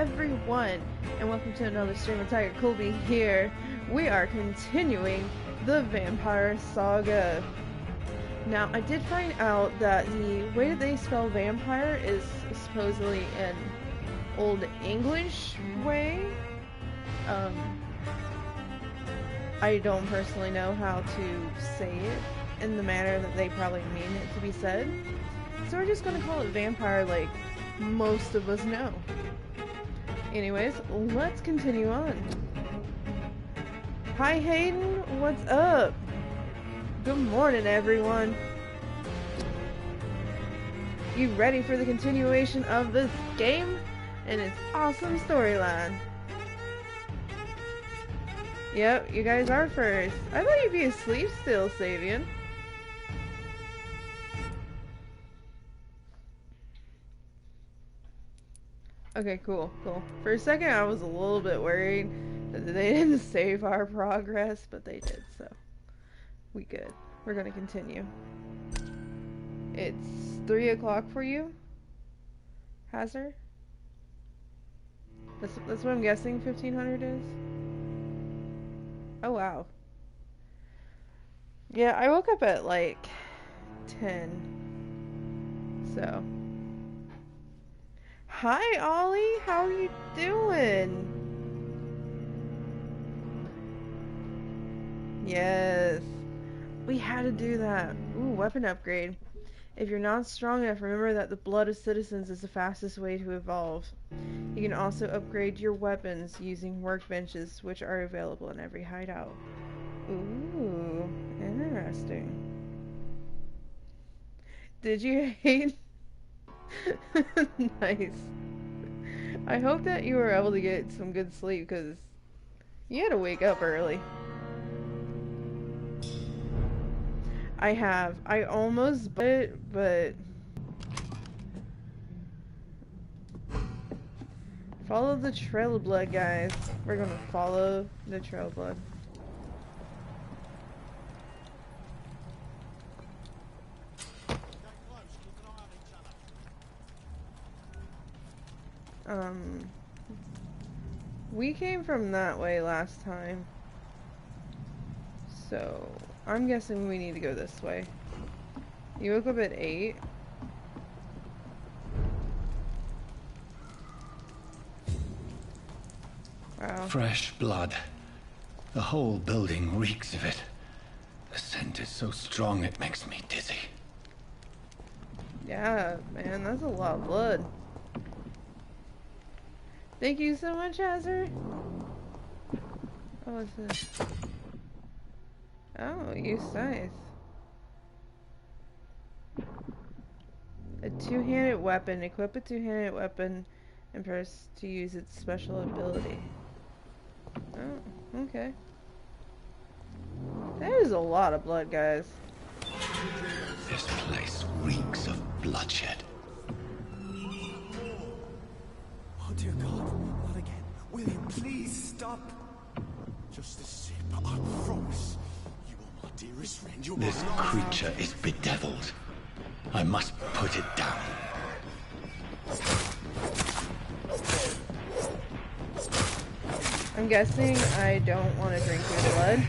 everyone, and welcome to another stream of Tiger Colby here. We are continuing the Vampire Saga. Now, I did find out that the way that they spell vampire is supposedly an Old English way. I don't personally know how to say it in the manner that they probably mean it to be said. So we're just gonna call it vampire like most of us know. Anyways, let's continue on. Hi Hayden, what's up? Good morning everyone. You ready for the continuation of this game and its awesome storyline? Yep, you guys are first. I thought you'd be asleep still, Savian. Okay, cool. For a second I was a little bit worried that they didn't save our progress, but they did, so we good. We're gonna continue. It's 3 o'clock for you, Hazard? That's what I'm guessing 1500 is? Oh wow. Yeah, I woke up at like 10. So. Hi Ollie, how are you doing? Yes. We had to do that. Ooh, weapon upgrade. If you're not strong enough, remember that the blood of citizens is the fastest way to evolve. You can also upgrade your weapons using workbenches, which are available in every hideout. Ooh, interesting. Did you hate? Nice. I hope that you were able to get some good sleep, because you had to wake up early. I have. I almost bought it, but follow the trail of blood, guys. We're gonna follow the trail of blood. We came from that way last time, so I'm guessing we need to go this way. You woke up at 8. Wow. Fresh blood. The whole building reeks of it. The scent is so strong it makes me dizzy. Yeah, man, that's a lot of blood. Thank you so much, Hazard. Oh, what's this? Oh, use scythe. A two-handed weapon. Equip a two-handed weapon and press to use its special ability. Oh, okay. That is a lot of blood, guys. This place reeks of bloodshed. Oh dear God, not again. William, please stop. Just a sip, I promise. You are my dearest friend. You This creature is bedeviled. I must put it down. I'm guessing I don't want to drink your blood.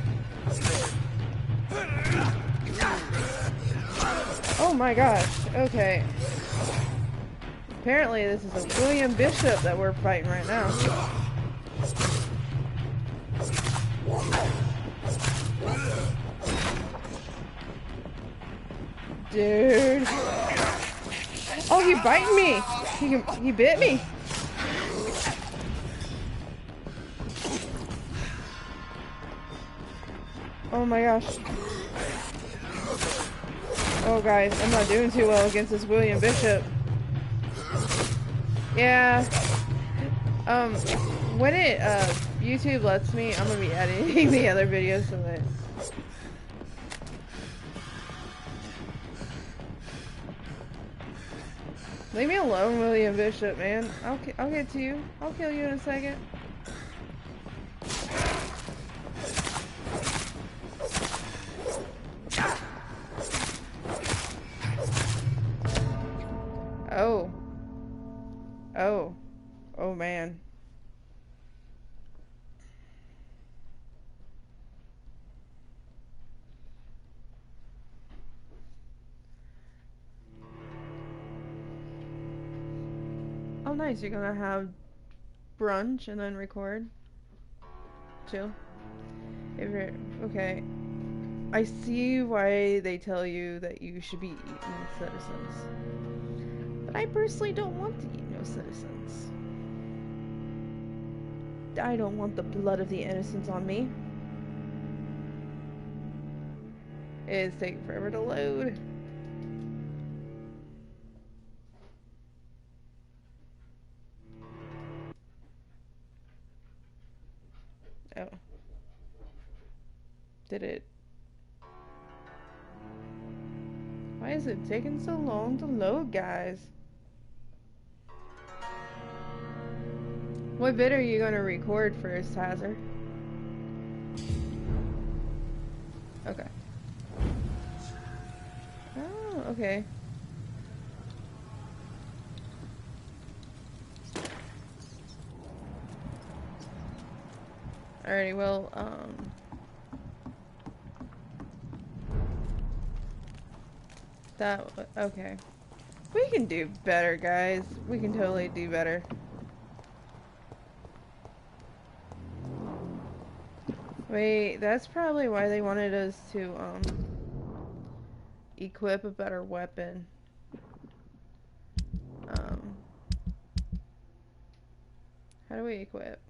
Oh my gosh, okay. Apparently this is a William Bishop that we're fighting right now. Dude. Oh, he biting me! He bit me! Oh my gosh. Oh guys, I'm not doing too well against this William Bishop. Yeah. When it, YouTube lets me, I'm gonna be editing the other videos so that... Leave me alone, William Bishop, man. I'll get to you. I'll kill you in a second. Oh. Oh. Oh, man. Oh, nice. You're gonna have brunch and then record. Chill. If you're okay, I see why they tell you that you should be eating citizens, but I personally don't want to eat no citizens. I don't want the blood of the innocents on me. It's taking forever to load. Oh. Did it? Why is it taking so long to load, guys? What bit are you gonna record first, Hazard? Okay. Oh, okay. Alrighty, well, okay. We can do better, guys. We can totally do better. Wait, that's probably why they wanted us to, equip a better weapon. How do we equip?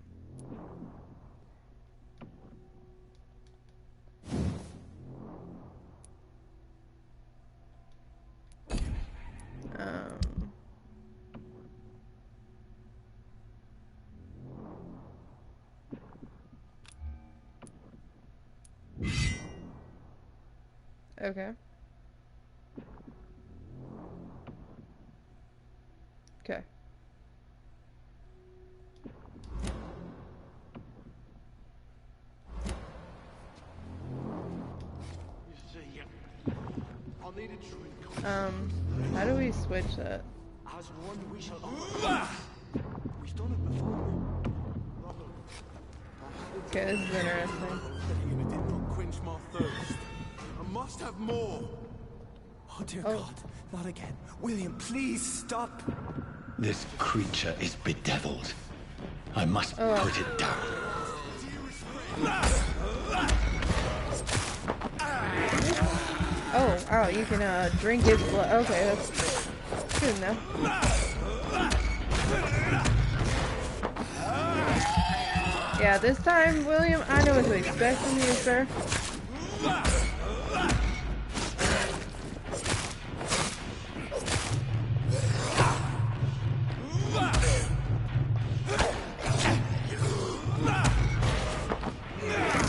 Okay. Okay. How do we switch that? As one we shall We've done it before. Okay, this is interesting. And it did not quench my thirst. I must have more. Oh dear God, not again. William, please stop. This creature is bedeviled. I must put it down. Oh, you can drink his blood. Okay, that's good enough. Yeah, this time, William, I know what to expect from you, sir.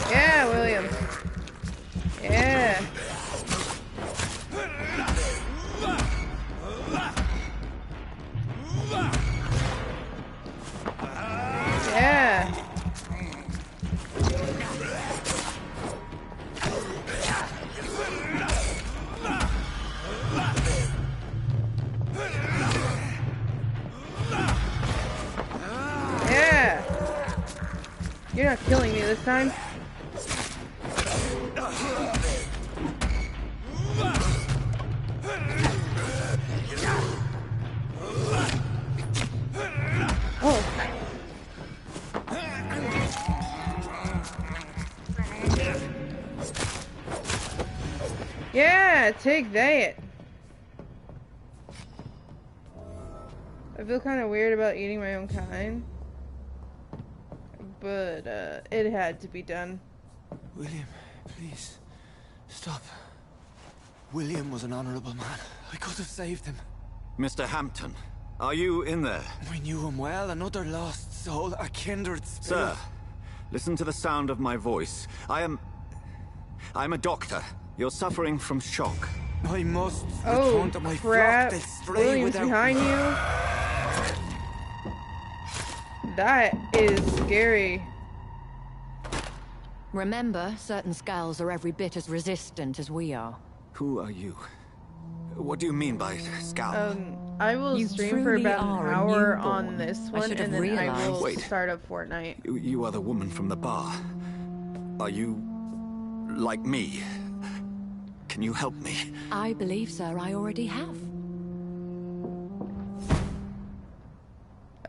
Yeah, William. Yeah. Yeah. Yeah. You're not killing me this time. Oh. Yeah, take that. I feel kind of weird about eating my own kind, but it had to be done. William, please, stop. William was an honorable man. I could have saved him. Mr. Hampton, are you in there? I knew him well, another lost soul, a kindred spirit. Sir, listen to the sound of my voice. I'm a doctor. You're suffering from shock. I must Oh, return to my crap. flock. They stray William's without... behind you. That is scary. Remember, certain skulls are every bit as resistant as we are. Who are you? What do you mean by scowl? I will You stream for truly about an are a hour newborn. on this I one, should and have then I will realized. Wait. start up Fortnite. You are the woman from the bar. Are you... like me? Can you help me? I believe, sir, I already have.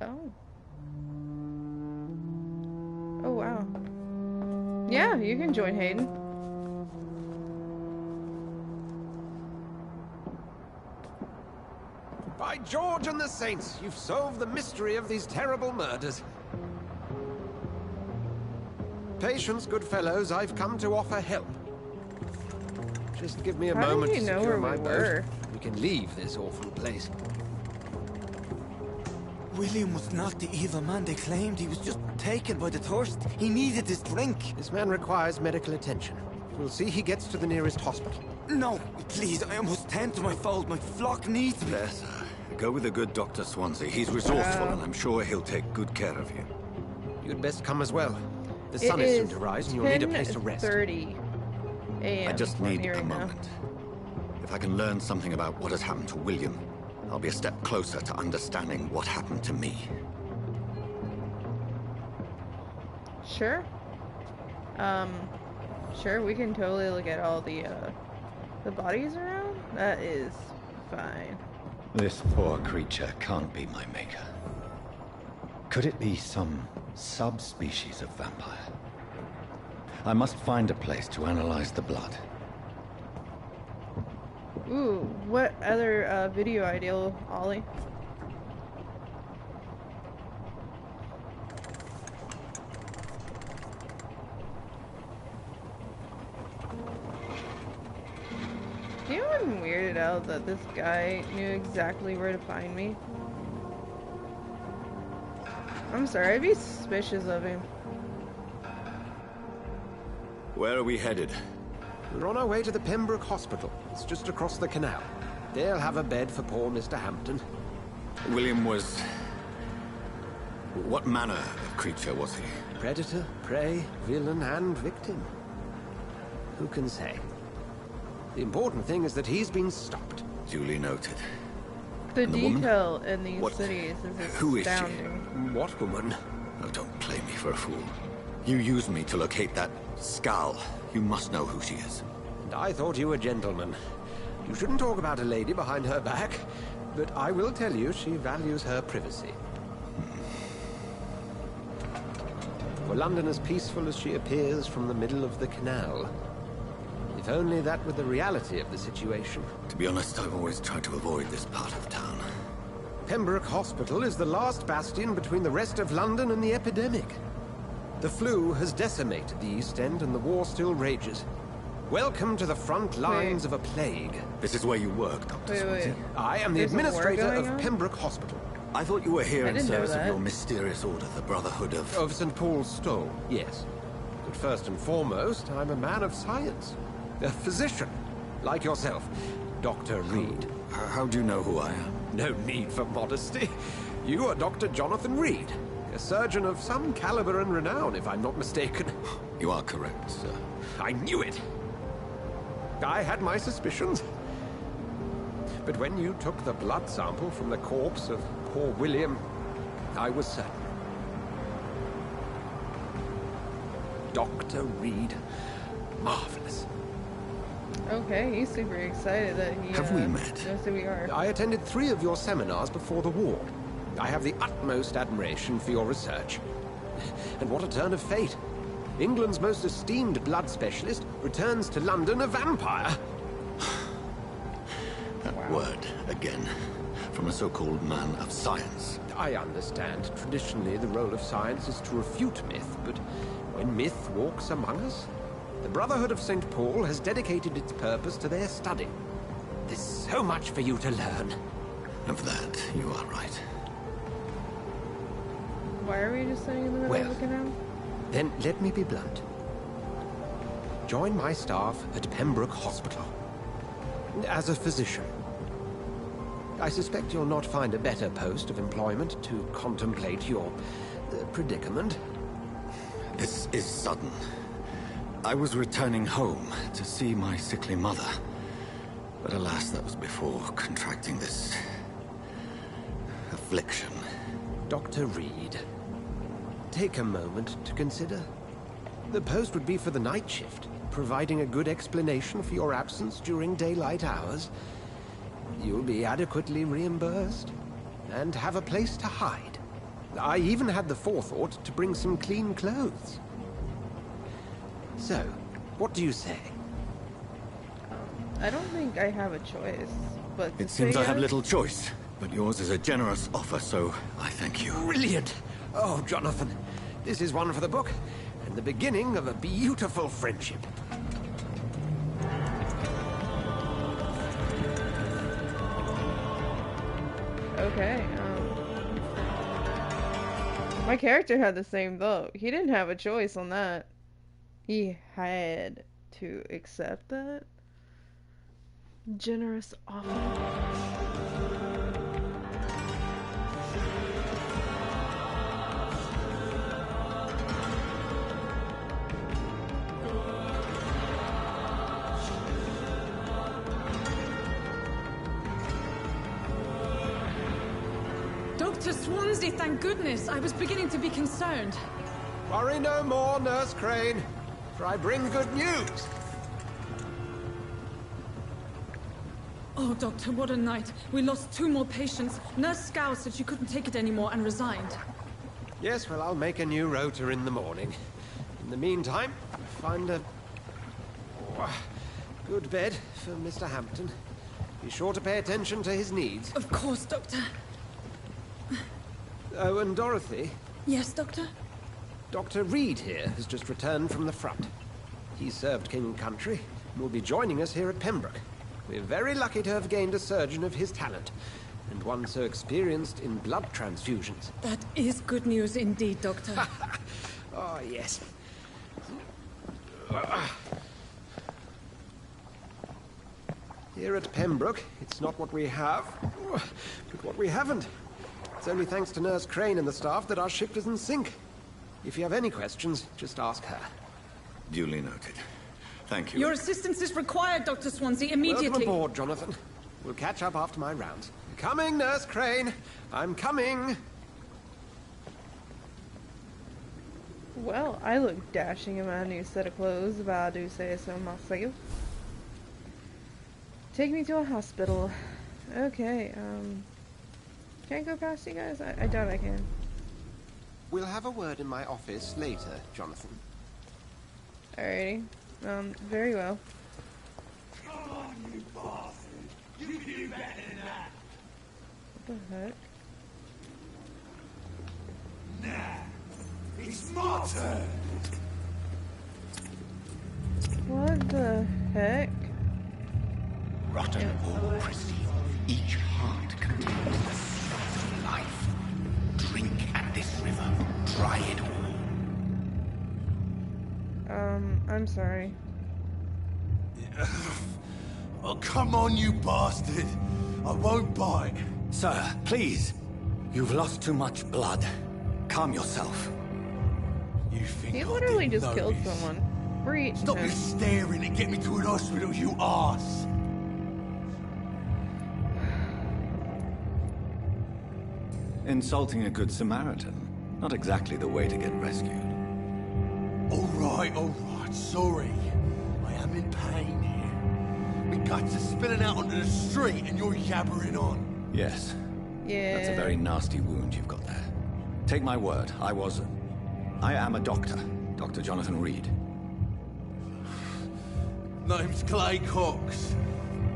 Oh. Oh, wow. Yeah, you can join Hayden. By George and the Saints, you've solved the mystery of these terrible murders. Patience, good fellows, I've come to offer help. Just give me a How moment did to you know secure where my we boat. were? We can leave this awful place. William was not the evil man they claimed. He was just taken by the thirst. He needed this drink. This man requires medical attention. We'll see he gets to the nearest hospital. No, please, I must tend to my fold. My flock needs me. There, sir. Go with the good Dr. Swansea. He's resourceful, Wow. and I'm sure he'll take good care of you. You'd best come as well. The It sun is soon is to rise and you'll need a place to rest. 10:30 a.m. I just for need me a right now. moment. If I can learn something about what has happened to William, I'll be a step closer to understanding what happened to me. Sure. Sure, we can totally look at all the bodies around. That is fine. This poor creature can't be my maker. Could it be some subspecies of vampire? I must find a place to analyze the blood. Ooh, what other video ideal, Ollie? You know I'm weirded out that this guy knew exactly where to find me? I'm sorry, I'd be suspicious of him. Where are we headed? We're on our way to the Pembroke Hospital. It's just across the canal. They'll have a bed for poor Mr. Hampton. William was... What manner of creature was he? Predator, prey, villain, and victim. Who can say? The important thing is that he's been stopped. Duly noted. The And the woman? detail in these What- cities is who is she? astounding. What woman? Oh, don't play me for a fool. You used me to locate that skull. You must know who she is. And I thought you a gentleman. You shouldn't talk about a lady behind her back, but I will tell you she values her privacy. For London as peaceful as she appears from the middle of the canal. If only that were the reality of the situation. To be honest, I've always tried to avoid this part of town. Pembroke Hospital is the last bastion between the rest of London and the epidemic. The flu has decimated the East End and the war still rages. Welcome to the front lines of a plague. This is where you work, Dr. Wait. Swansea. I am the There's a war administrator going of on? Pembroke Hospital. I thought you were here I in didn't know service of that. your mysterious order, the Brotherhood of... Of St. Paul's Stole, yes. But first and foremost, I'm a man of science. A physician, like yourself, Dr. Reed. How do you know who I am? No need for modesty. You are Dr. Jonathan Reed, a surgeon of some caliber and renown, if I'm not mistaken. You are correct, sir. I knew it! I had my suspicions. But when you took the blood sample from the corpse of poor William, I was certain. Dr. Reed. Marvelous. Okay, he's super excited that he Have we met? knows who we are. I attended 3 of your seminars before the war. I have the utmost admiration for your research. And what a turn of fate. England's most esteemed blood specialist returns to London a vampire. That word, again. From a so-called man of science. I understand. Traditionally, the role of science is to refute myth, but when myth walks among us, the Brotherhood of St. Paul has dedicated its purpose to their study. There's so much for you to learn. Of that, you are right. Why are we just sitting in the middle of the canal? Then let me be blunt. Join my staff at Pembroke Hospital. As a physician. I suspect you'll not find a better post of employment to contemplate your predicament. This is sudden. I was returning home to see my sickly mother. But alas, that was before contracting this... affliction. Dr. Reed, take a moment to consider. The post would be for the night shift, providing a good explanation for your absence during daylight hours. You'll be adequately reimbursed, and have a place to hide. I even had the forethought to bring some clean clothes. So, what do you say? I don't think I have a choice, but to It seems say I have yes? little choice, but yours is a generous offer, so I thank you. Brilliant! Oh, Jonathan, this is one for the book, and the beginning of a beautiful friendship. Okay, my character had the same vote. He didn't have a choice on that. He had to accept that. Generous offer. Dr. Swansea, thank goodness. I was beginning to be concerned. Worry no more, Nurse Crane, for I bring good news. Oh, Doctor, what a night. We lost 2 more patients. Nurse Scow said she couldn't take it anymore and resigned. Yes, well, I'll make a new rota in the morning. In the meantime, find a good bed for Mr. Hampton. Be sure to pay attention to his needs. Of course, Doctor. Oh, and Dorothy, Yes, Doctor? Dr. Reed here has just returned from the front. He served King and Country and will be joining us here at Pembroke. We're very lucky to have gained a surgeon of his talent, and one so experienced in blood transfusions. That is good news indeed, Doctor. Oh, yes. Here at Pembroke, it's not what we have, but what we haven't. It's only thanks to Nurse Crane and the staff that our ship doesn't sink. If you have any questions, just ask her. Duly noted. Thank you. Your assistance is required, Dr. Swansea, immediately. Welcome aboard, Jonathan. We'll catch up after my rounds. Coming, Nurse Crane. I'm coming. Well, I look dashing in my new set of clothes, if I do say so myself. Take me to a hospital. Okay, can I go past you guys? I doubt I can. We'll have a word in my office later, Jonathan. Alrighty. Very well. Come on, you bastard! You can do better than that! What the heck? Nah, it's my turn! What the heck? Rotten or pristine, each heart contains the seed of life. Drink at this river, try it all. I'm sorry. Oh, come on, you bastard! I won't bite. Sir, please. You've lost too much blood. Calm yourself. You think He I literally didn't just killed notice? someone. We're eating Stop him. your staring and get me to an hospital, you arse! Insulting a good Samaritan. Not exactly the way to get rescued. Alright, sorry. I am in pain here. My guts are spilling out onto the street and you're yabbering on. Yes. Yeah. That's a very nasty wound you've got there. Take my word, I am a doctor. Dr. Jonathan Reed. Name's Clay Cox.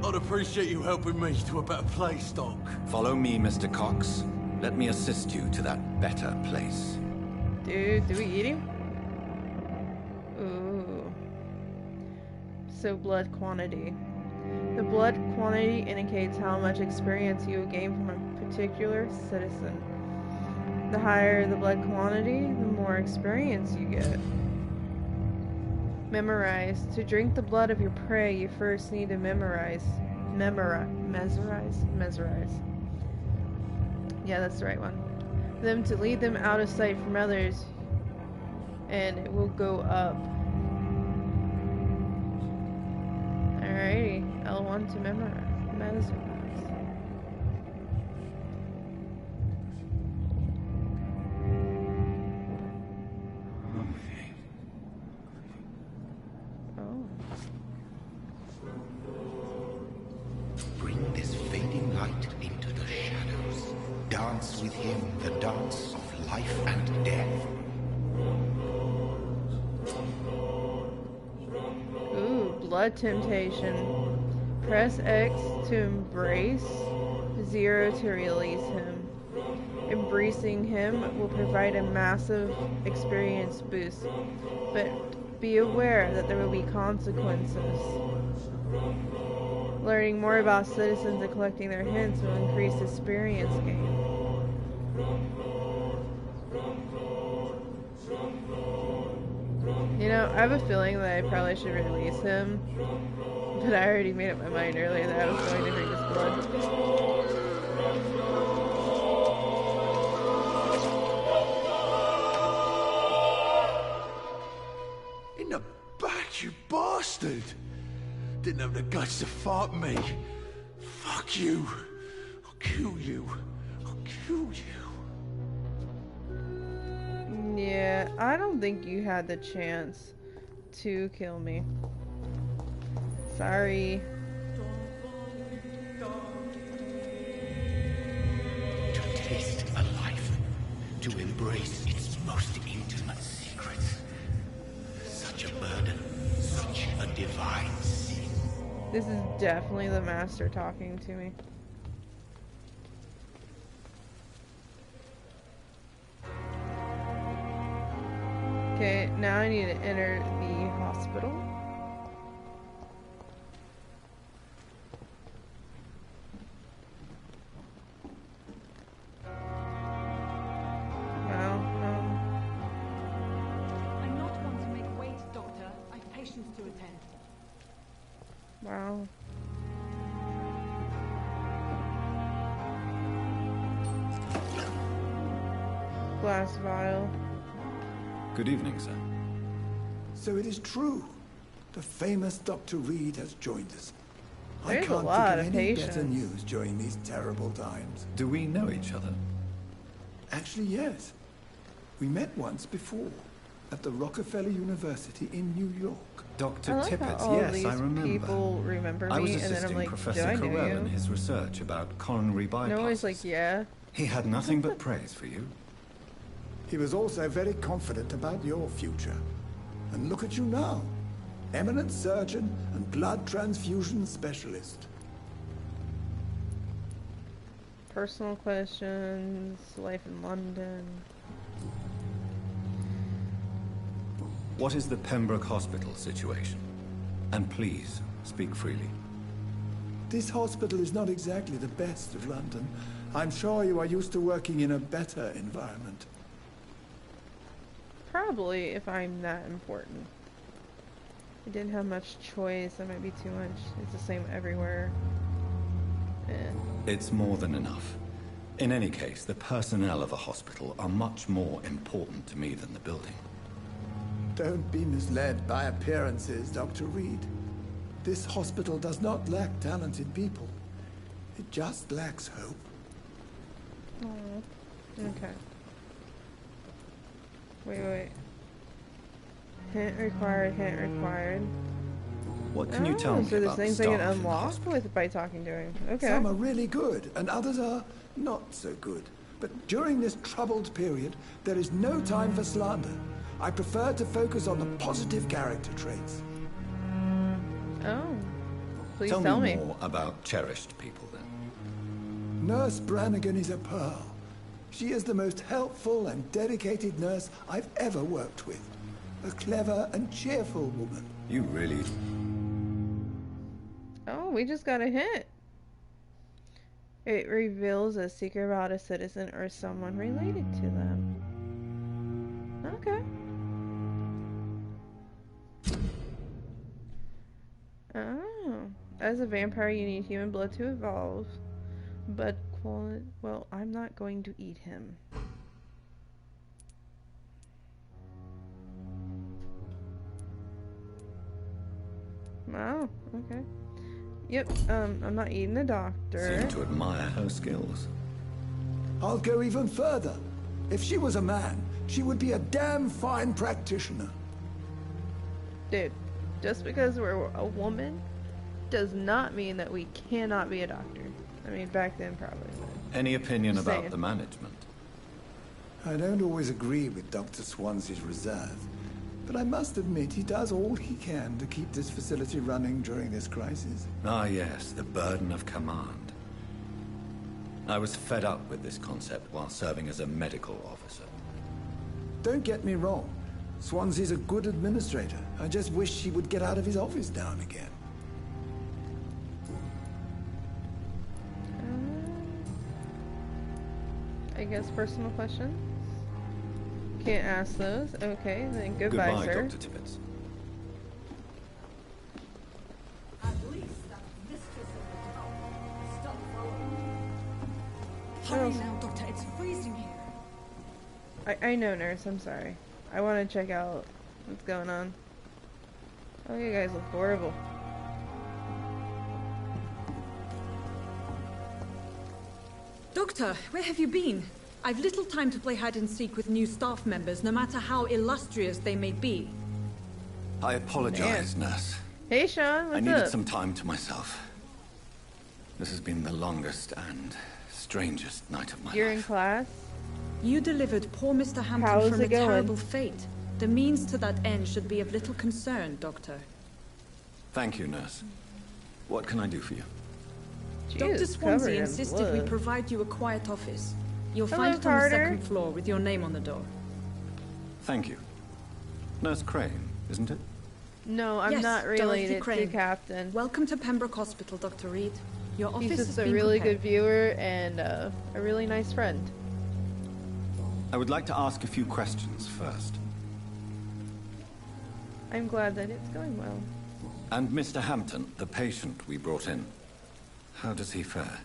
I'd appreciate you helping me to a better place, Doc. Follow me, Mr. Cox. Let me assist you to that better place. Dude, do we eat him? Ooh. So blood quantity. The blood quantity indicates how much experience you gain from a particular citizen. The higher the blood quantity, the more experience you get. Memorize. To drink the blood of your prey, you first need to memorize. Mesmerize. Yeah, that's the right one. Them to lead them out of sight from others, and it will go up. Alrighty, L1 to mesmerize. Oh. Bring this fading light into the shadows. Dance dance with him the dance of life and death. Ooh, blood temptation. Press X to embrace, 0 to release him. Embracing him will provide a massive experience boost, but be aware that there will be consequences. Learning more about citizens and collecting their hints will increase experience gain. You know, I have a feeling that I probably should release him, but I already made up my mind earlier that I was going to drink his blood. In the back, you bastard! Didn't have the guts to fuck me. Fuck you. I'll kill you. I'll kill you. Yeah, I don't think you had the chance to kill me. Sorry. To taste a life, to embrace its most intimate secrets. Such a burden, such a divine sin. This is definitely the master talking to me. Okay, now I need to enter the hospital. Wow. I'm not one to make wait, Doctor. I've patients to attend. Wow. Glass vial. Good evening, sir. So it is true. The famous Dr. Reed has joined us. There's I can't a lot think of of any patience. better news during these terrible times. Do we know each other? Actually, yes. We met once before at the Rockefeller University in New York. Dr. I like how Tippett, all yes, these I remember. people remember me, I was and then I'm assisting like, Professor do I know Carell you? in his research about coronary bypasses. No, always like, yeah. He had nothing but praise for you. He was also very confident about your future. And look at you now. Eminent surgeon and blood transfusion specialist. Personal questions, life in London. What is the Pembroke Hospital situation? And please, speak freely. This hospital is not exactly the best of London. I'm sure you are used to working in a better environment. Probably, if I'm that important. I didn't have much choice. That might be too much. It's the same everywhere. It's more than enough. In any case, the personnel of a hospital are much more important to me than the building. Don't be misled by appearances, Dr. Reed. This hospital does not lack talented people. It just lacks hope. Oh, okay. Wait. Hint required, hint required. What can you tell me so there's about the things I can staff in the unlock hospital? with by talking to him. Okay. Some are really good, and others are not so good. But during this troubled period, there is no time for slander. I prefer to focus on the positive character traits. Oh. Please Tell tell me me. more about cherished people, then. Nurse Brannigan is a pearl. She is the most helpful and dedicated nurse I've ever worked with. A clever and cheerful woman. You really... Oh, we just got a hint. It reveals a secret about a citizen or someone related to them. Okay. Oh. As a vampire, you need human blood to evolve. But, well, I'm not going to eat him. Oh, okay. Yep, I'm not eating the doctor. Seem to admire her skills. I'll go even further. If she was a man, she would be a damn fine practitioner. Dude, just because we're a woman does not mean that we cannot be a doctor. I mean, back then probably, but... Any opinion Just about saying. the management? I don't always agree with Dr. Swansea's reserve, but I must admit he does all he can to keep this facility running during this crisis. Ah, yes, the burden of command. I was fed up with this concept while serving as a medical officer. Don't get me wrong. Swansea's a good administrator. I just wish he would get out of his office now and again. I guess personal questions? Can't ask those. Okay, then goodbye, sir. Dr. Tibbets. At least that mistress of the tower. Stop following. Hurry now, Doctor. It's freezing here. I know, nurse. I'm sorry. I want to check out what's going on. Oh, you guys look horrible. Doctor, where have you been? I've little time to play hide and seek with new staff members, no matter how illustrious they may be. I apologize, nurse. Hey, Sean. What's I needed up? some time to myself. This has been the longest and strangest night of my You're life. in class? You delivered poor Mr. Hampton How's from it a going? terrible fate. The means to that end should be of little concern, Doctor. Thank you, nurse. What can I do for you? Dr. Jesus, covered Swansea in insisted we blood. provide you a quiet office. You'll Hello, find it on the Carter. second floor with your name on the door. Thank you. Nurse Crane, isn't it? No, I'm Yes, not Dorothy related to Crane. Captain. Welcome to Pembroke Hospital, Dr. Reed. Your office He's has just a been really prepared. good viewer and a really nice friend. I would like to ask a few questions first. I'm glad that it's going well. And Mr. Hampton, the patient we brought in, how does he fare?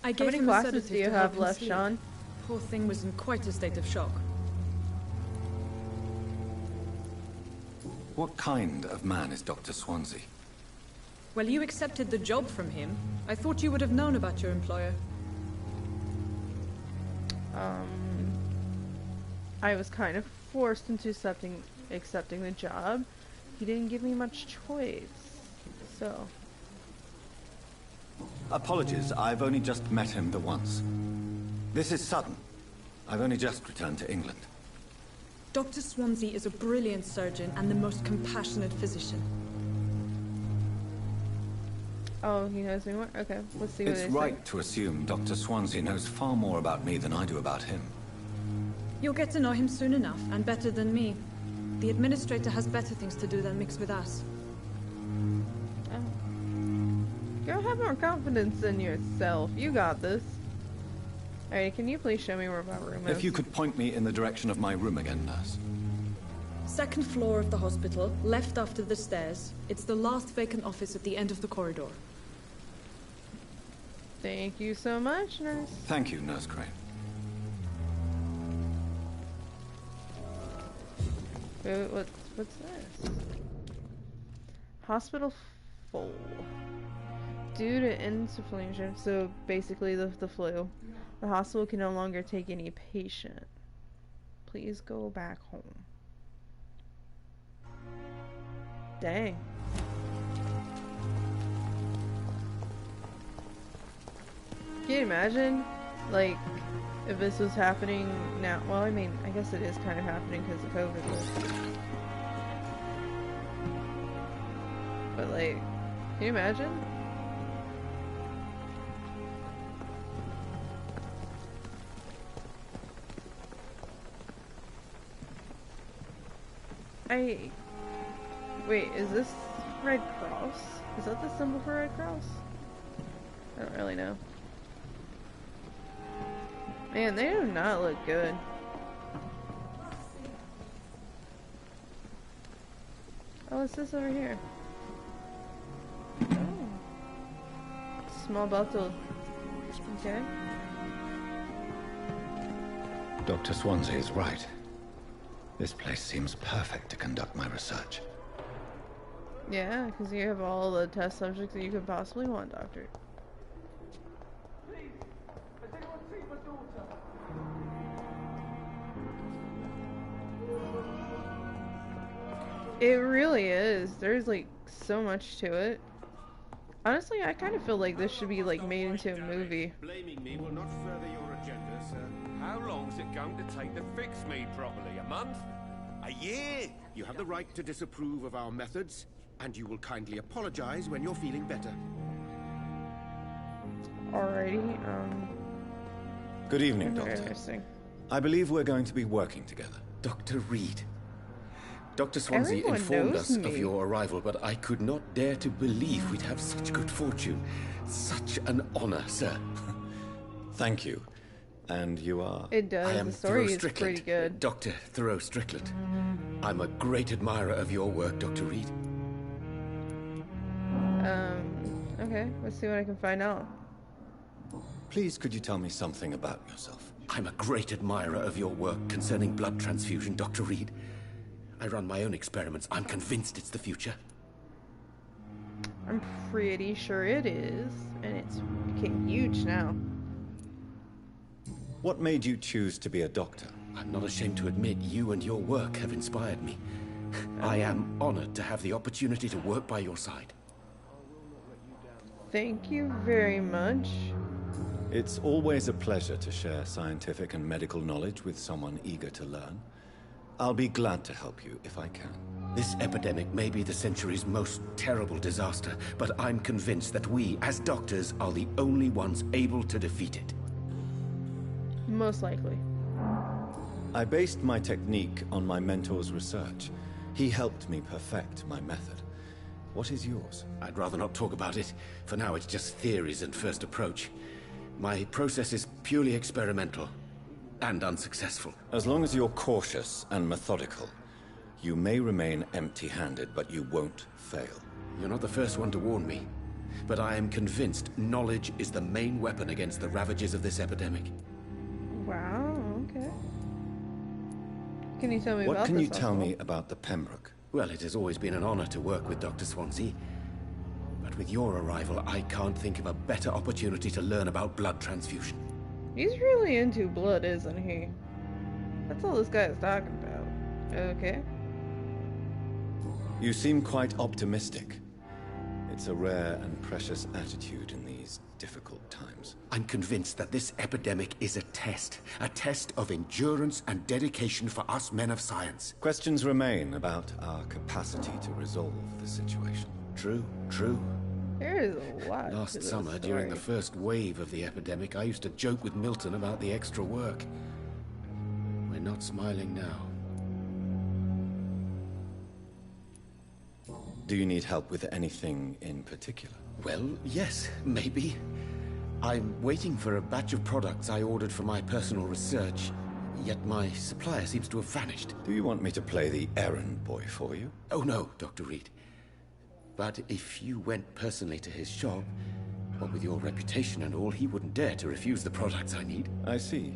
I How gave many him a classes sedative do you to help have him left, sleep. Sean? Poor thing was in quite a state of shock. What kind of man is Dr. Swansea? Well, you accepted the job from him. I thought you would have known about your employer. I was kind of forced into accepting the job. He didn't give me much choice. So, Apologies, I've only just met him the once. This is Sutton. I've only just returned to England. Dr. Swansea is a brilliant surgeon and the most compassionate physician. oh, he knows me more? Okay, let's see what It's they right to assume Dr. Swansea knows far more about me than I do about him. You'll get to know him soon enough, and better than me. The administrator has better things to do than mix with us. say. Girl, have more confidence in yourself. You got this. Alright, can you please show me where my room is? If you could point me in the direction of my room again, nurse. Second floor of the hospital, left after the stairs. It's the last vacant office at the end of the corridor. Thank you so much, nurse. Thank you, Nurse Crane. What's this? Hospital full. Due to insufflation, so basically the flu, the hospital can no longer take any patient. Please go back home. Dang. Can you imagine, like, if this was happening now? Well, I mean, I guess it is kind of happening because of COVID. But like, can you imagine? Wait, is this Red Cross? Is that the symbol for Red Cross? I don't really know. Man, they do not look good. Oh, what's this over here? Oh. Small bottle. Okay. Dr. Swansea is right. This place seems perfect to conduct my research. Yeah, because you have all the test subjects that you could possibly want, Doctor. It really is. There's like so much to it. Honestly, I kind of feel like this should be like made into a movie. Blaming me will not further your agenda, sir. How long's it going to take to fix me properly? A month? A year? You have the right to disapprove of our methods, and you will kindly apologize when you're feeling better. Alrighty, Good evening, Doctor. interesting. I believe we're going to be working together. Dr. Reed. Dr. Swansea Everyone informed knows us of me. your arrival, but I could not dare to believe we'd have such good fortune. Such an honor, sir. Thank you. And you are? It does. I am The story Thoreau is Strickland, pretty good. Dr. Thoreau Strickland. I'm a great admirer of your work, Dr. Reed. Okay, let's see what I can find out. Please, could you tell me something about yourself? I'm a great admirer of your work concerning blood transfusion, Dr. Reed. I run my own experiments. I'm convinced it's the future. I'm pretty sure it is, and it's became huge now. What made you choose to be a doctor? I'm not ashamed to admit you and your work have inspired me. I am honored to have the opportunity to work by your side. Thank you very much. It's always a pleasure to share scientific and medical knowledge with someone eager to learn. I'll be glad to help you if I can. This epidemic may be the century's most terrible disaster, but I'm convinced that we, as doctors, are the only ones able to defeat it. Most likely. I based my technique on my mentor's research. He helped me perfect my method. What is yours? I'd rather not talk about it. For now, it's just theories and first approach. My process is purely experimental and unsuccessful. As long as you're cautious and methodical, you may remain empty-handed, but you won't fail. You're not the first one to warn me, but I am convinced knowledge is the main weapon against the ravages of this epidemic. Wow, okay. Can you tell me What about can this you tell hospital? me about the Pembroke? Well, it has always been an honor to work with Dr. Swansea. But with your arrival, I can't think of a better opportunity to learn about blood transfusion. He's really into blood, isn't he? That's all this guy is talking about. Okay. You seem quite optimistic. It's a rare and precious attitude in these difficult times. I'm convinced that this epidemic is a test of endurance and dedication for us men of science. Questions remain about our capacity to resolve the situation. True, true. There is a lot. Last summer, during the first wave of the epidemic, I used to joke with Milton about the extra work. We're not smiling now. Do you need help with anything in particular? Well, yes, maybe. I'm waiting for a batch of products I ordered for my personal research, yet my supplier seems to have vanished. Do you want me to play the errand boy for you? Oh no, Dr. Reed. But if you went personally to his shop, what with your reputation and all, he wouldn't dare to refuse the products I need. I see.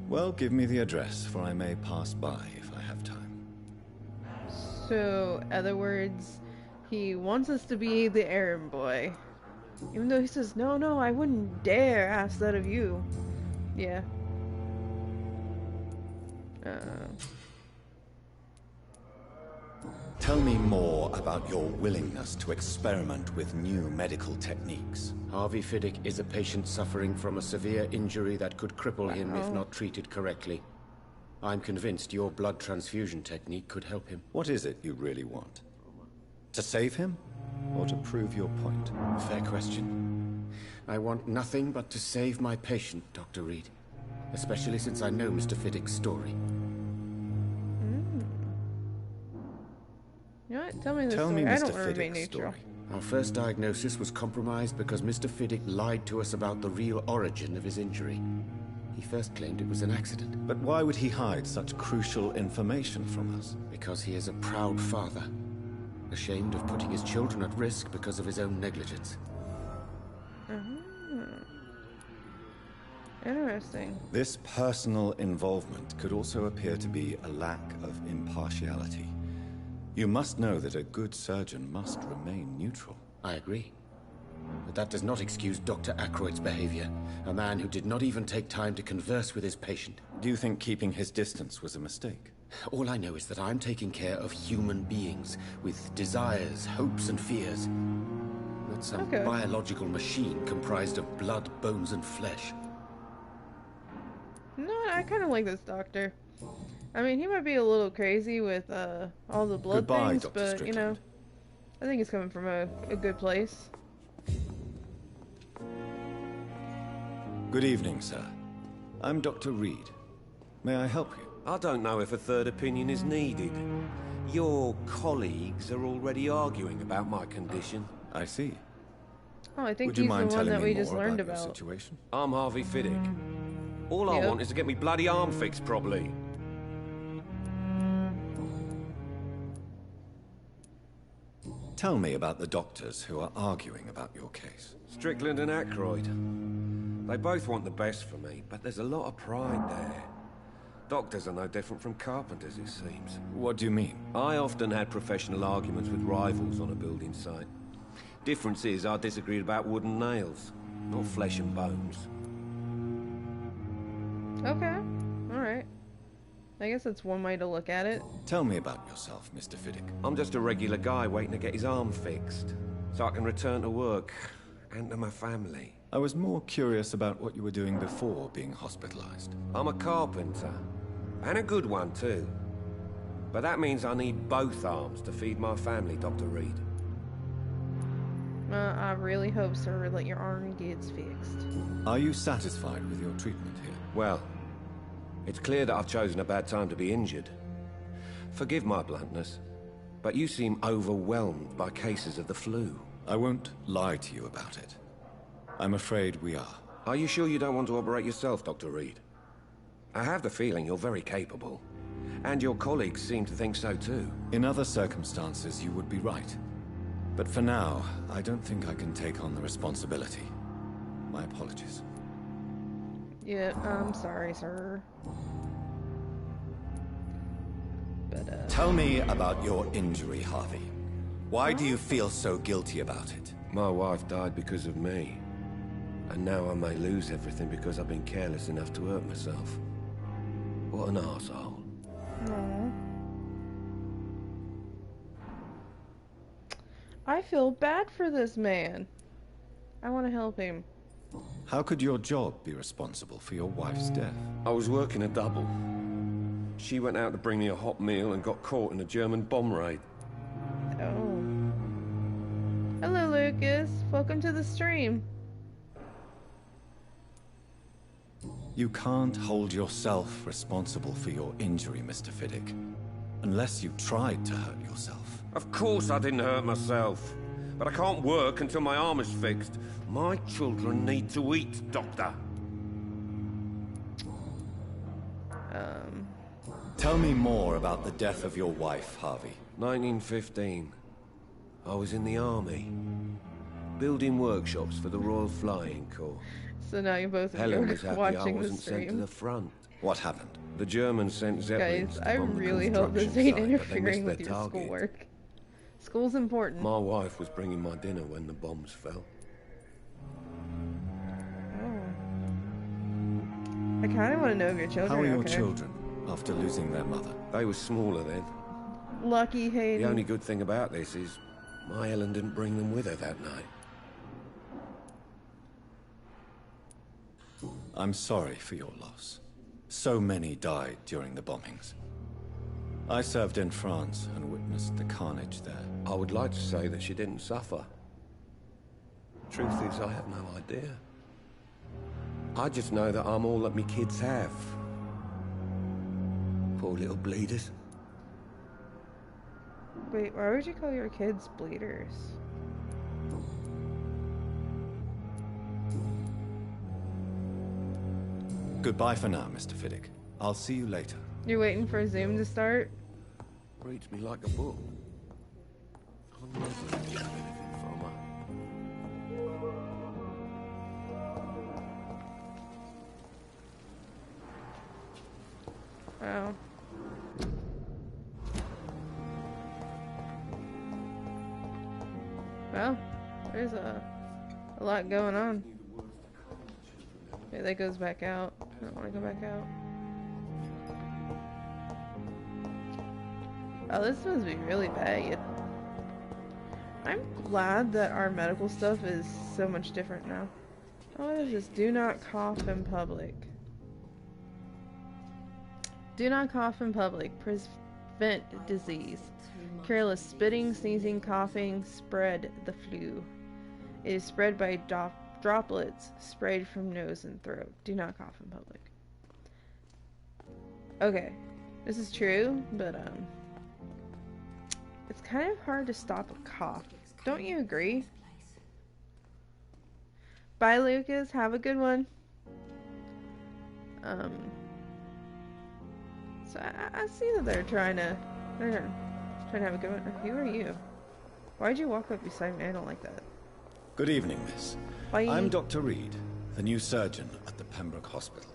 Well, give me the address, for I may pass by if I have time. So, other words, he wants us to be the errand boy. Even though he says, no, I wouldn't dare ask that of you. Yeah. Tell me more about your willingness to experiment with new medical techniques. Harvey Fiddick is a patient suffering from a severe injury that could cripple him if not treated correctly. I'm convinced your blood transfusion technique could help him. What is it you really want? To save him? Or to prove your point? Fair question. I want nothing but to save my patient, Dr. Reed. Especially since I know Mr. Fiddick's story. You know what? Tell me the Tell story. me I Mr. don't want to be Fiddick's neutral. story. Our first diagnosis was compromised because Mr. Fiddick lied to us about the real origin of his injury. He first claimed it was an accident. But why would he hide such crucial information from us? Because he is a proud father. Ashamed of putting his children at risk because of his own negligence. Interesting. This personal involvement could also appear to be a lack of impartiality. You must know that a good surgeon must remain neutral. I agree. But that does not excuse Dr. Ackroyd's behavior. A man who did not even take time to converse with his patient. Do you think keeping his distance was a mistake? All I know is that I'm taking care of human beings with desires, hopes, and fears. Not Some Okay. biological machine comprised of blood, bones, and flesh. No, I kind of like this doctor. I mean, he might be a little crazy with all the blood Goodbye, things, Dr. but you know, Strickland. I think he's coming from a good place. Good evening, sir. I'm Dr. Reed. May I help you? I don't know if a third opinion is needed. Your colleagues are already arguing about my condition. I see. Oh, I think Would you he's the mind one telling that me we just more learned about your about. situation? I'm Harvey Fiddick. All I Yep. want is to get me bloody arm fixed properly. Tell me about the doctors who are arguing about your case. Strickland and Aykroyd. They both want the best for me, but there's a lot of pride there. Doctors are no different from carpenters, it seems. What do you mean? I often had professional arguments with rivals on a building site. Difference is, I disagreed about wooden nails, not flesh and bones. Okay, alright. I guess that's one way to look at it. Tell me about yourself, Mr. Fiddick. I'm just a regular guy waiting to get his arm fixed, so I can return to work, and to my family. I was more curious about what you were doing before being hospitalized. I'm a carpenter, and a good one too. But that means I need both arms to feed my family, Dr. Reed. I really hope, sir, that your arm gets fixed. Are you satisfied with your treatment here? Well, it's clear that I've chosen a bad time to be injured. Forgive my bluntness, but you seem overwhelmed by cases of the flu. I won't lie to you about it. I'm afraid we are. Are you sure you don't want to operate yourself, Dr. Reed? I have the feeling you're very capable, and your colleagues seem to think so too. In other circumstances, you would be right. But for now, I don't think I can take on the responsibility. My apologies. Yeah, I'm sorry, sir. But, Tell me about your injury, Harvey. Why do you feel so guilty about it? My wife died because of me. And now I may lose everything because I've been careless enough to hurt myself. What an arsehole. Aww. I feel bad for this man. I want to help him. How could your job be responsible for your wife's death? I was working a double. She went out to bring me a hot meal and got caught in a German bomb raid. Oh. Hello, Lucas. Welcome to the stream. You can't hold yourself responsible for your injury, Mr. Fiddick. Unless you tried to hurt yourself. Of course I didn't hurt myself. But I can't work until my arm is fixed. My children need to eat, Doctor. Tell me more about the death of your wife, Harvey. 1915. I was in the army. Building workshops for the Royal Flying Corps. So now you both Helen was happy I watching the wasn't sent to stream. the front. What happened? The Germans sent Zeppelins Guys, to I bomb the really hope this construction ain't site, but they interfering missed with their your target. schoolwork. School's important. My wife was bringing my dinner when the bombs fell. I kind of want to know if your children How are your okay. children after losing their mother? They were smaller then. Lucky Hayden. The only good thing about this is my Ellen didn't bring them with her that night. I'm sorry for your loss. So many died during the bombings. I served in France and witnessed the carnage there. I would like to say that she didn't suffer. Truth is, I have no idea. I just know that I'm all that me kids have. Poor little bleeders. Wait, why would you call your kids bleeders? Goodbye for now, Mr. Fiddick. I'll see you later. You're waiting for Zoom to start? Reads me like a book. I'll never do anything from her. Wow. Well, there's a lot going on. Maybe that goes back out. I don't want to go back out. Oh, this must be really bad. I I'm glad that our medical stuff is so much different now. Oh, what is this? Do not cough in public. Do not cough in public. Prevent disease. Careless spitting, sneezing, coughing spread the flu. It is spread by droplets sprayed from nose and throat. Do not cough in public. Okay, this is true, but it's kind of hard to stop a cough. Don't you agree? Bye, Lucas. Have a good one. So I see that they're trying to have a good one. Who are you? Why'd you walk up beside me? I don't like that. Good evening, miss. Bye. I'm Dr. Reed, the new surgeon at the Pembroke Hospital.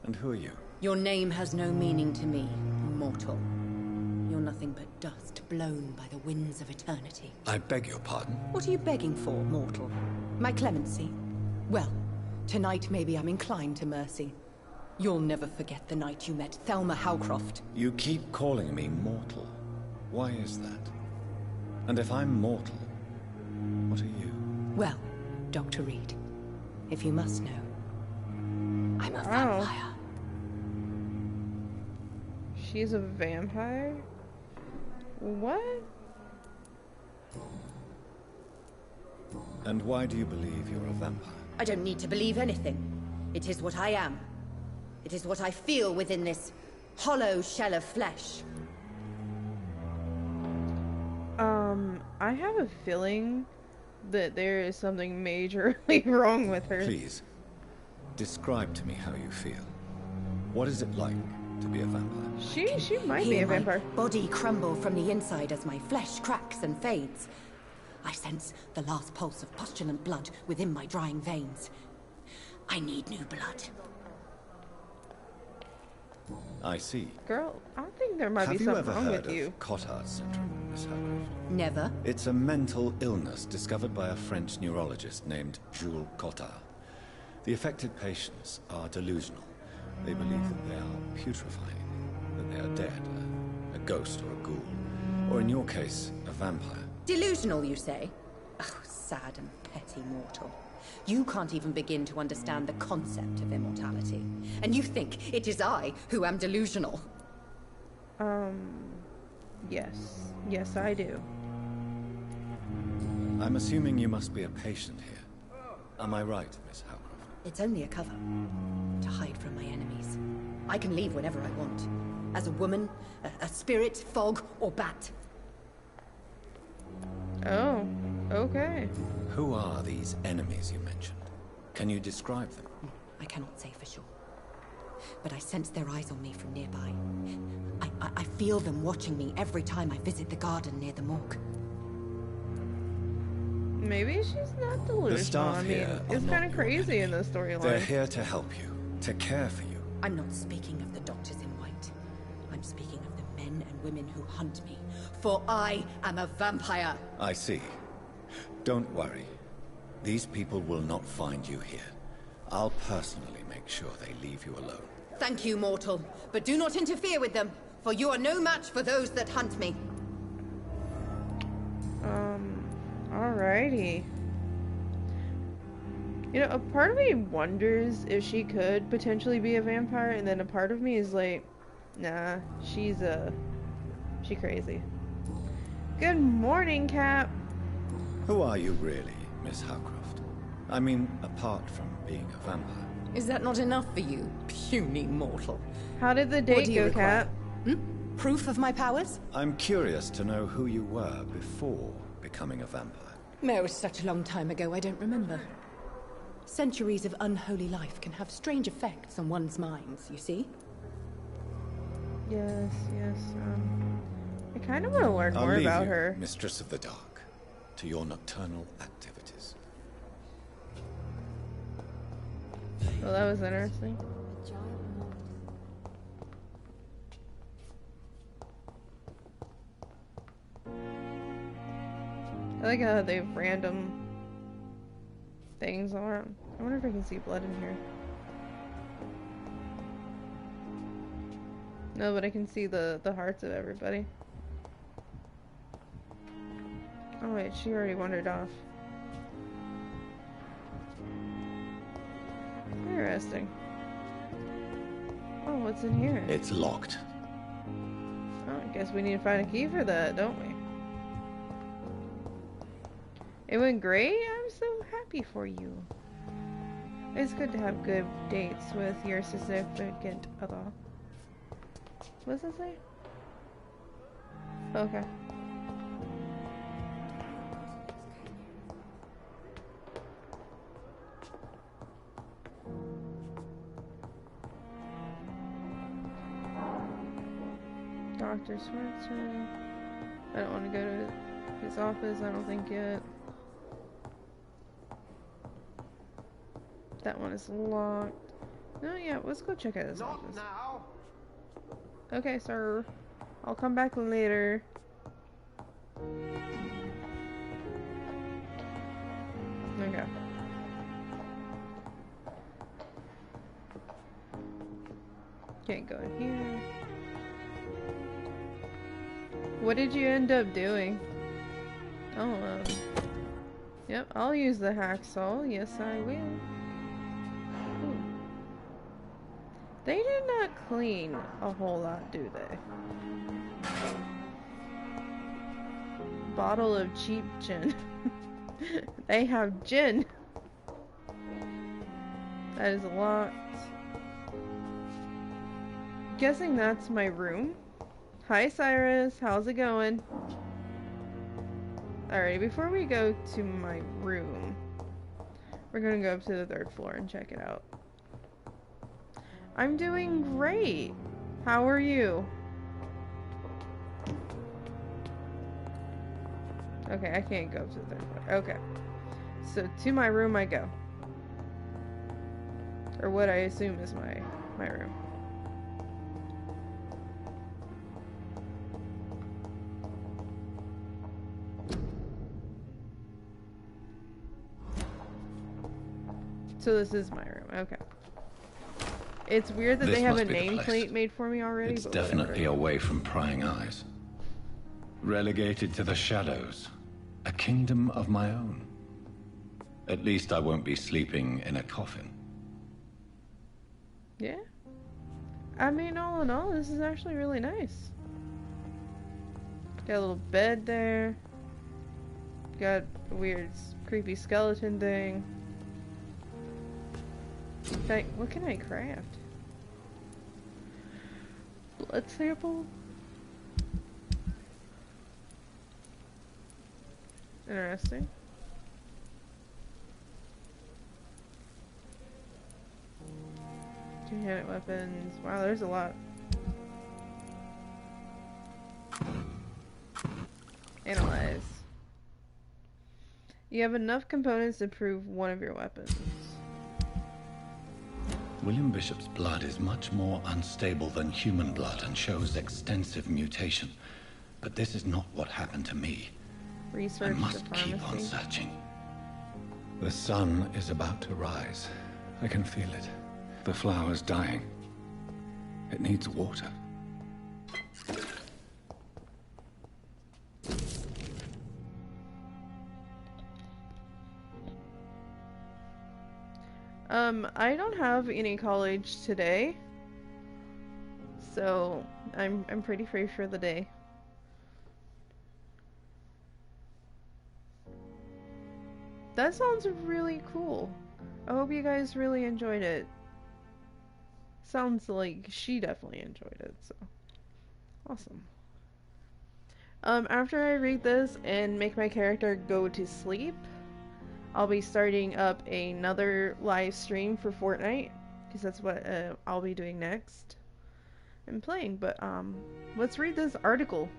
And who are you? Your name has no meaning to me, mortal. You're nothing but dust blown by the winds of eternity. I beg your pardon? What are you begging for, mortal? My clemency? Well, tonight maybe I'm inclined to mercy. You'll never forget the night you met Thelma Howcroft. You keep calling me mortal. Why is that? And if I'm mortal, what are you? Well, Dr. Reed, if you must know, I'm a vampire. She's a vampire? What? And why do you believe you're a vampire? I don't need to believe anything. It is what I am. It is what I feel within this hollow shell of flesh. I have a feeling that there is something majorly wrong with her. Please, describe to me how you feel. What is it like to be a vampire? She might be a vampire. My body crumble from the inside as my flesh cracks and fades. I sense the last pulse of postulant blood within my drying veins. I need new blood. I see. Girl, I think there might be something wrong with you. Have you ever heard of Cotard's syndrome, Miss Howcroft? Never. It's a mental illness discovered by a French neurologist named Jules Cotard. The affected patients are delusional. They believe that they are putrefying, that they are dead, a ghost or a ghoul, or in your case, a vampire. Delusional, you say? Oh, sad and petty mortal. You can't even begin to understand the concept of immortality. And you think it is I who am delusional? Yes. Yes, I do. I'm assuming you must be a patient here. Am I right, Miss Howcroft? It's only a cover. To hide from my enemies. I can leave whenever I want. As a woman, a spirit, fog, or bat. Oh, okay. Who are these enemies you mentioned? Can you describe them? I cannot say for sure. But I sense their eyes on me from nearby. I feel them watching me every time I visit the garden near the morgue. Maybe she's not delusional. The staff I mean, here it's are kind not of your crazy in enemies. this storyline. They're here to help you, to care for you. I'm not speaking of the doctors in white. I'm speaking of the men and women who hunt me. For I am a vampire. I see. Don't worry. These people will not find you here. I'll personally make sure they leave you alone. Thank you, mortal. But do not interfere with them, for you are no match for those that hunt me. Alrighty. You know, a part of me wonders if she could potentially be a vampire, and then a part of me is like, nah, she crazy. Good morning, Cap. Who are you really, Miss Howcroft? I mean, apart from being a vampire. Is that not enough for you, puny mortal? How did the date go, Cap? Proof of my powers? I'm curious to know who you were before becoming a vampire. It was such a long time ago, I don't remember. Centuries of unholy life can have strange effects on one's minds, you see? Yes. I kind of want to learn more leave about you, her. Mistress of the Dark, to your nocturnal activities. Well, that was interesting. I like how they have random things around. I wonder if I can see blood in here. No, but I can see the hearts of everybody. Oh wait, she already wandered off. Interesting. Oh, what's in here? It's locked. Oh, I guess we need to find a key for that, don't we? It went great? I'm so happy for you. It's good to have good dates with your significant other. What does it say? Okay. Dr. Schweitzer. I don't want to go to his office, I don't think yet. That one is locked. No, yeah, let's go check out his office. Now. Okay, sir. I'll come back later. Okay. Can't go in here. What did you end up doing? Oh, yep, I'll use the hacksaw. Yes, I will. Ooh. They did not clean a whole lot, do they? Bottle of cheap gin. They have gin. That is locked. Guessing that's my room. Hi Cyrus, how's it going? Alright, before we go to my room, we're gonna go up to the 3rd floor and check it out. I'm doing great. How are you? Okay, I can't go up to the 3rd floor. Okay. So to my room I go. Or what I assume is my room. So this is my room. Okay. It's weird that This they have a must be the place. nameplate made for me already. It's but definitely whatever. away from prying eyes. Relegated to the shadows. A kingdom of my own. At least I won't be sleeping in a coffin. Yeah. I mean, all in all, this is actually really nice. Got a little bed there. Got a weird, creepy skeleton thing. What can I craft? Blood sample? Interesting. Two-handed weapons. Wow, there's a lot. Analyze. You have enough components to improve one of your weapons. William Bishop's blood is much more unstable than human blood and shows extensive mutation. But this is not what happened to me. Research I must the keep on pharmacy. searching. The sun is about to rise. I can feel it. The flower's dying. It needs water. I don't have any college today, so I'm pretty free for the day. That sounds really cool. I hope you guys really enjoyed it. Sounds like she definitely enjoyed it, so awesome. After I read this and make my character go to sleep, I'll be starting up another live stream for Fortnite, because that's what I'll be doing next and playing. But let's read this article.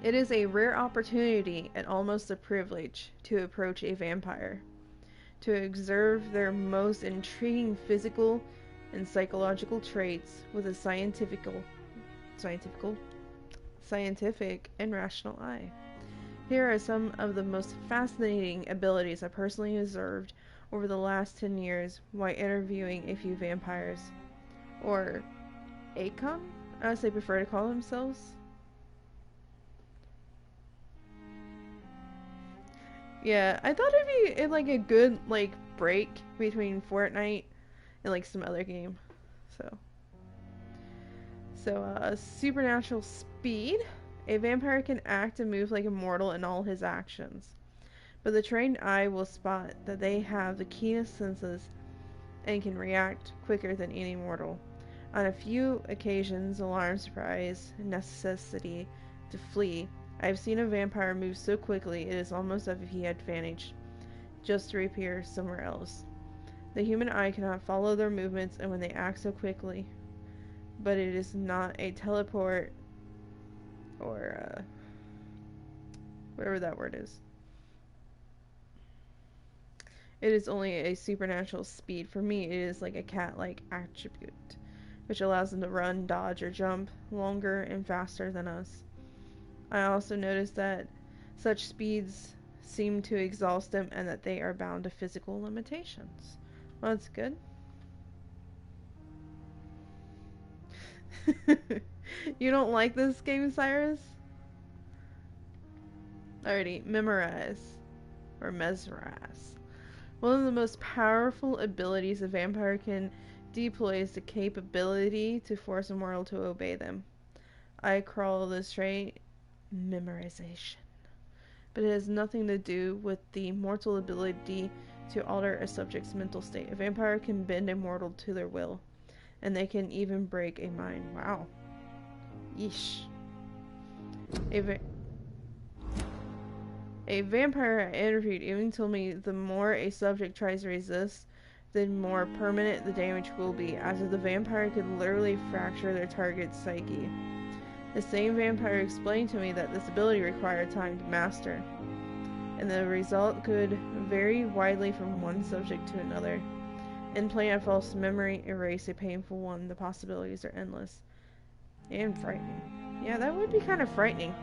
It is a rare opportunity and almost a privilege to approach a vampire, to observe their most intriguing physical and psychological traits with a scientific and rational eye. Here are some of the most fascinating abilities I personally observed over the last 10 years while interviewing a few vampires, or ACOM, as they prefer to call themselves. Yeah, I thought it'd be like a good like break between Fortnite and like some other game. So supernatural speed. A vampire can act and move like a mortal in all his actions, but the trained eye will spot that they have the keenest senses and can react quicker than any mortal. On a few occasions, alarm, surprise, necessity to flee, I have seen a vampire move so quickly it is almost as if he had vanished, just to reappear somewhere else. The human eye cannot follow their movements, and when they act so quickly, but it is not a teleport or whatever that word is. It is only a supernatural speed. For me, it is like a cat-like attribute, which allows them to run, dodge, or jump longer and faster than us. I also noticed that such speeds seem to exhaust them and that they are bound to physical limitations. Well, that's good. You don't like this game, Cyrus? Alrighty, memorize. Or mesmerize. One of the most powerful abilities a vampire can deploy is the capability to force a mortal to obey them. I call this trait memorization, but it has nothing to do with the mortal ability to alter a subject's mental state. A vampire can bend a mortal to their will, and they can even break a mind. Wow. Yeesh. A vampire I interviewed even told me the more a subject tries to resist, the more permanent the damage will be, as if the vampire could literally fracture their target's psyche. The same vampire explained to me that this ability required time to master, and the result could vary widely from one subject to another. Implant a false memory, erase a painful one. The possibilities are endless. And frightening. Yeah, that would be kind of frightening.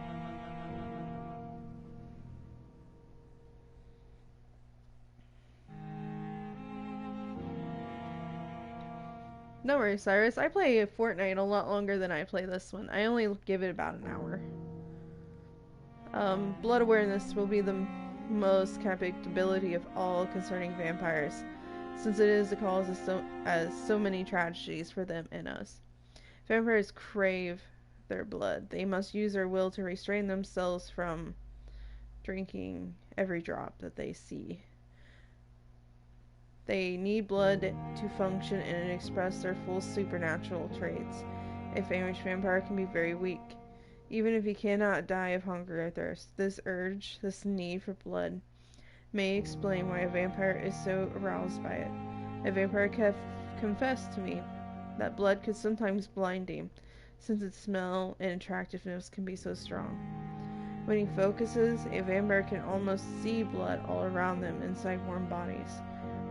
No worries, Cyrus. I play Fortnite a lot longer than I play this one. I only give it about an hour. Blood awareness will be the most capable ability of all concerning vampires, since it is the cause of so many tragedies for them and us. Vampires crave their blood. They must use their will to restrain themselves from drinking every drop that they see. They need blood to function and express their full supernatural traits. A famished vampire can be very weak, even if he cannot die of hunger or thirst. This urge, this need for blood, may explain why a vampire is so aroused by it. A vampire confessed to me that blood could sometimes blind him, since its smell and attractiveness can be so strong. When he focuses, a vampire can almost see blood all around them inside warm bodies,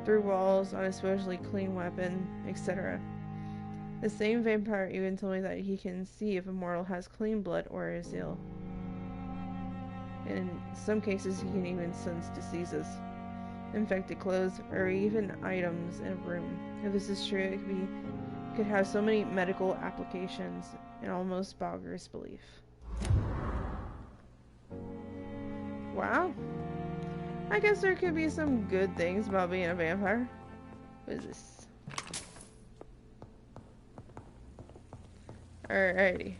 through walls, on a supposedly clean weapon, etc. The same vampire even told me that he can see if a mortal has clean blood or is ill. In some cases, he can even sense diseases, infected clothes, or even items in a room. If this is true, it could have so many medical applications and almost boggles belief. Wow. I guess there could be some good things about being a vampire. What is this? Alrighty.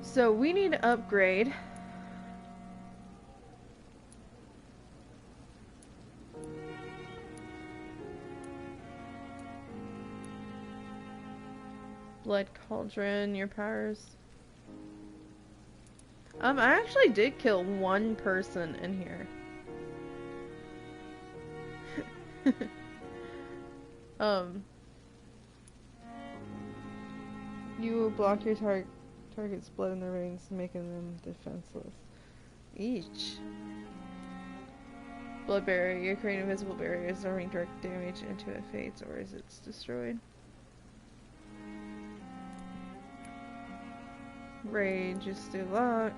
So we need to upgrade. Blood Cauldron, your powers. I actually did kill one person in here. You will block your target's blood in the rings, making them defenseless. Each. Blood barrier. You create invisible barriers, absorbing direct damage into it fades or is it's destroyed. Rage is still locked.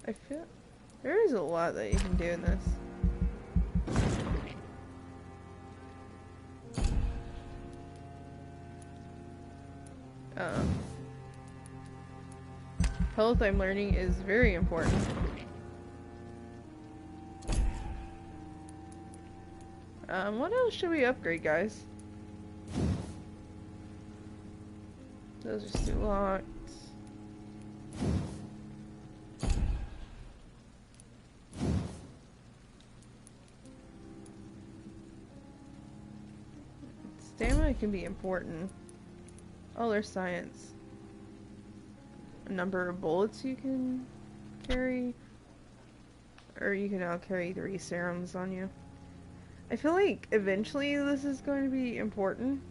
I There is a lot that you can do in this. Health, I'm learning, is very important. What else should we upgrade, guys? Those are still locked. Stamina can be important. Oh, there's science. A number of bullets you can carry. Or you can now carry 3 serums on you. I feel like eventually this is going to be important.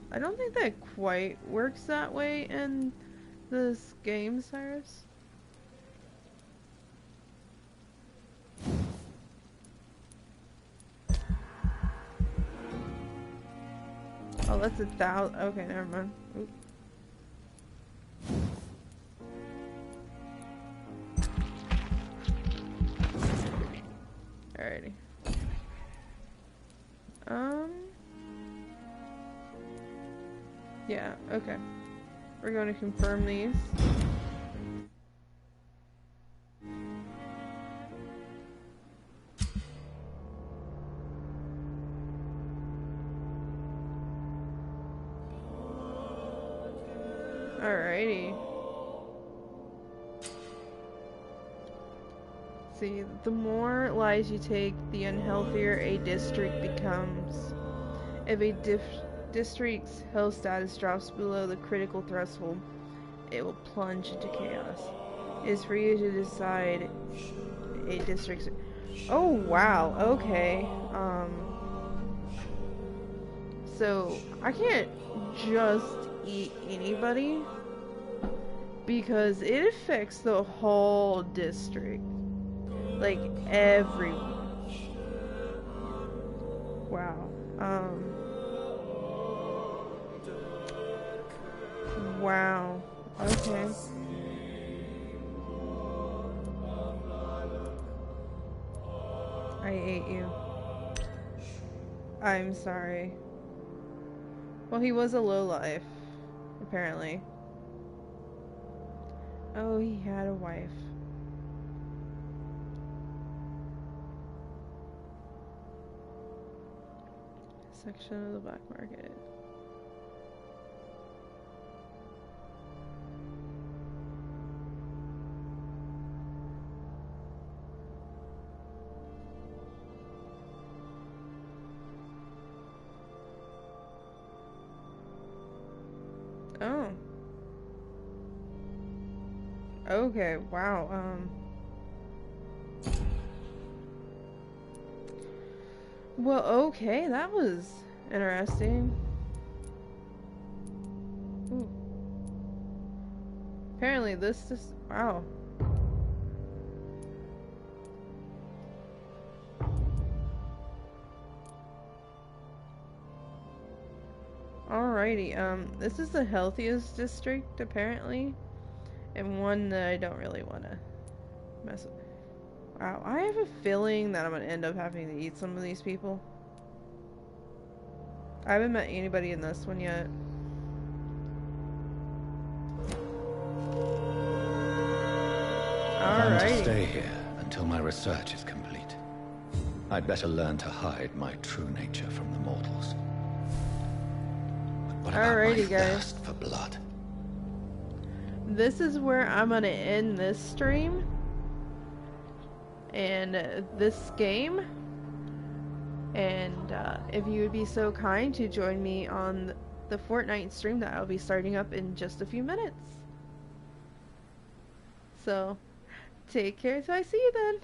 I don't think that quite works that way in this game, Cyrus. Oh, that's 1,000. Okay, never mind. Oop. Alrighty. Yeah, okay. We're going to confirm these. Alrighty. See, the more lives you take, the unhealthier a district becomes. If a district's health status drops below the critical threshold, it will plunge into chaos. It is for you to decide a district's... Oh, wow, okay. So, I can't just eat anybody, because it affects the whole district. Like, everyone. Wow. Wow. Okay. I ate you. I'm sorry. Well, he was a lowlife, apparently. Oh, he had a wife. Section of the black market. Oh. Okay, wow, well, okay, that was interesting. Ooh. Apparently this just... Wow. Alrighty, this is the healthiest district, apparently. And one that I don't really want to mess with. Wow, I have a feeling that I'm going to end up having to eat some of these people. I haven't met anybody in this one yet. I plan to Alrighty. stay here until my research is complete. I'd better learn to hide my true nature from the mortals. But what about Alrighty, my guys. thirst for blood? This is where I'm going to end this stream. And this game. And if you would be so kind to join me on the Fortnite stream that I'll be starting up in just a few minutes. So, take care till I see you then.